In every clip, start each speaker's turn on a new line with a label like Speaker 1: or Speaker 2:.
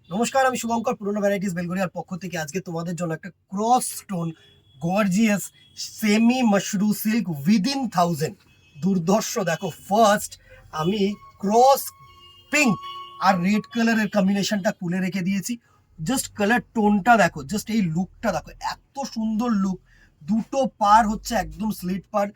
Speaker 1: নমস্কার, আমি শুভঙ্কর পুরনো ভ্যারাইটিস বেলগরিয়ার পক্ষ থেকে আজকে তোমাদের জন্য একটা cross stone gorgeous semi Mashru silk within 1000 দুর্ধর্ষ। দেখো, ফার্স্ট আমি ক্রস পিঙ্ক আর রেড কালারের কম্বিনেশনটা খুলে রেখে দিয়েছি। জাস্ট কালার টোনটা দেখো, জাস্ট এই লুকটা দেখো, এত সুন্দর লুক। দুটো পার হচ্ছে একদম স্লিট পার,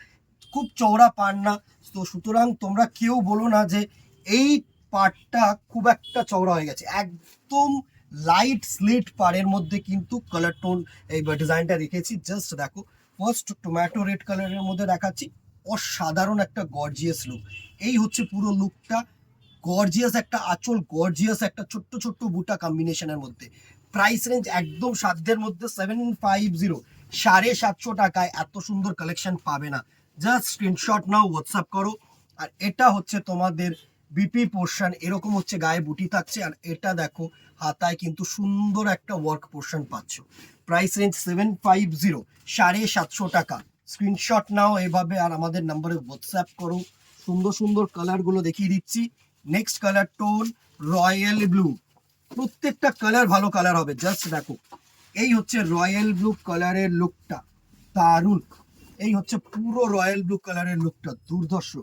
Speaker 1: খুব চওড়া পার না। তো সুতরাং তোমরা কেউ বলো না যে এই পার্টটা খুব একটা চওড়া হয়ে গেছে। একদম লাইট স্লিট পাড়ের মধ্যে কিন্তু কালার টোন এই ডিজাইনটা রেখেছি। জাস্ট দেখো, ফার্স্ট টমেটো রেড কালারের মধ্যে দেখাচ্ছি, অসাধারণ একটা গর্জিয়াস লুক। এই হচ্ছে পুরো লুকটা, গর্জিয়াস একটা আঁচল, গর্জিয়াস একটা ছোট্ট ছোট্ট বুটা কম্বিনেশনের মধ্যে। প্রাইস রেঞ্জ একদম সাধ্যের মধ্যে, 750, 750 টাকায় এত সুন্দর কালেকশন পাবে না। জাস্ট স্ক্রিনশট নাও, হোয়াটসঅ্যাপ করো। আর এটা হচ্ছে তোমাদের বিপি পোর্শন, এরকম হচ্ছে গায়ে বুটি থাকছে। আর এটা দেখো, হাতায় কিন্তু সুন্দর একটা ওয়ার্ক পোর্শন পাচ্ছ। প্রাইস রেঞ্জ 750, 750 টাকা। স্ক্রিনশট নাও এভাবে আর আমাদের নাম্বারে হোয়াটসঅ্যাপ করো। সুন্দর সুন্দর কালারগুলো দেখিয়ে দিচ্ছি। Next colour tone royal blue. প্রত্যেকটা কালার ভালো কালার হবে। জাস্ট দেখো, এই হচ্ছে রয়্যাল ব্লু কালারের লুকটা, দারুণ। এই হচ্ছে পুরো রয়্যাল ব্লু কালারের লুকটা, দুর্ধর্ষ।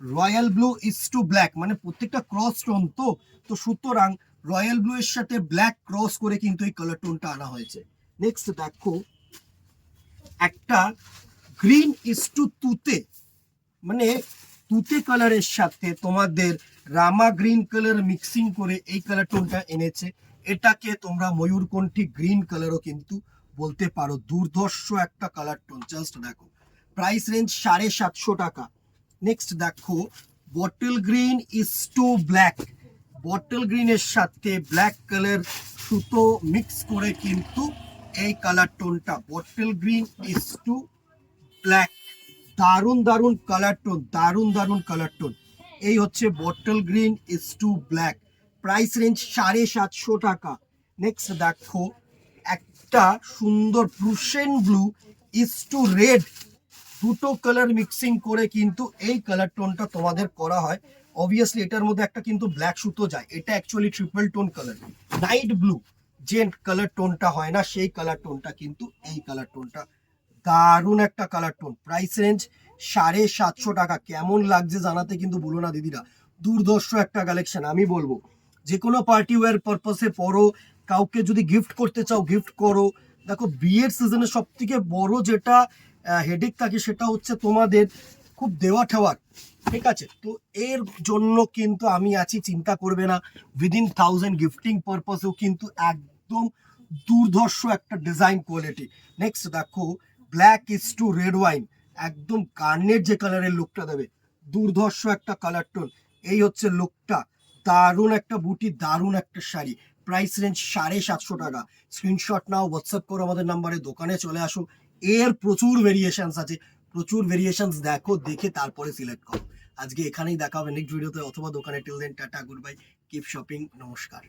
Speaker 1: Royal blue is to black, মানে প্রত্যেকটা ক্রস টোন তো তো সুতরাং রয়্যাল ব্লু এর সাথে ব্ল্যাক ক্রস করে কিন্তু এই কালার টোনটা আনা হয়েছে। নেক্সট দেখো, একটা গ্রিন ইজ টু তুতে, মানে তুতে কালারের সাথে তোমাদের রামা গ্রিন কালার মিক্সিং করে এই কালার টোনটা এনেছে। এটাকে তোমরা ময়ূরকণ্ঠী গ্রিন কালারও কিন্তু বলতে পারো। দুর্ধর্ষ একটা কালার টোন, জাস্ট দেখো। প্রাইস রেঞ্জ 750 টাকা। নেক্সট দেখো, bottle green is to black. Bottle গ্রিনের সাথে ব্ল্যাক কালার সুতো মিক্স করে কিন্তু এই কালার টোনটা, bottle green is to black. দারুণ দারুণ কালার টোন, দারুণ দারুণ কালার টোন। এই হচ্ছে bottle green is to black. Price range 750 টাকা। নেক্সট দেখো, একটা সুন্দর Prussian blue is to red, দুটো কালার মিক্সিং করে কিন্তু এই কালার টোনটা তোমাদের করা হয়। অবভিয়াসলি এটার মধ্যে একটা কিন্তু ব্ল্যাক সুতো যায়, এটা actually triple tone colour. Night blue যে কালার টোনটা হয় না, সেই কালার টোনটা কিন্তু এই কালার টোনটা, দারুণ একটা কালার টোন। প্রাইস রেঞ্জ 750 টাকা। কেমন লাগছে জানাতে কিন্তু বলো না দিদিরা, দুর্ধর্ষ একটা কালেকশন। আমি বলবো যে কোনো পার্টি ওয়্যার পারপাসে পরো, কাউকে যদি গিফট করতে চাও গিফট করো। দেখো, বিয়ের সিজনে সব থেকে বড় যেটা হেডেক থাকে সেটা হচ্ছে তোমাদের খুব দেওয়া ঠেওয়ার, ঠিক আছে? তো এর জন্য কিন্তু আমি আছি, চিন্তা করবে না। উইদিন 1000 গিফটিং পারপাসেও কিন্তু একদম দুর্ধর্ষ একটা ডিজাইন কোয়ালিটি। নেক্সট দেখো, black is to red wine, একদম কার্নেট যে কালারের লুকটা দেবে, দুর্ধর্ষ একটা কালার টোন। এই হচ্ছে লুকটা, দারুণ একটা বুটি, দারুণ একটা শাড়ি। প্রাইস রেঞ্জ 750 টাকা। স্ক্রিনশট নাও, হোয়াটসঅ্যাপ করো আমাদের নাম্বারে, দোকানে চলে আসো। এর প্রচুর ভেরিয়েশনস আছে, প্রচুর ভেরিয়েশনস দেখো, দেখে তারপরে সিলেক্ট করো। আজকে এখানেই দেখা হবে নেক্সট ভিডিওতে অথবা দোকানে। Till then tata, good bye, keep shopping, নমস্কার।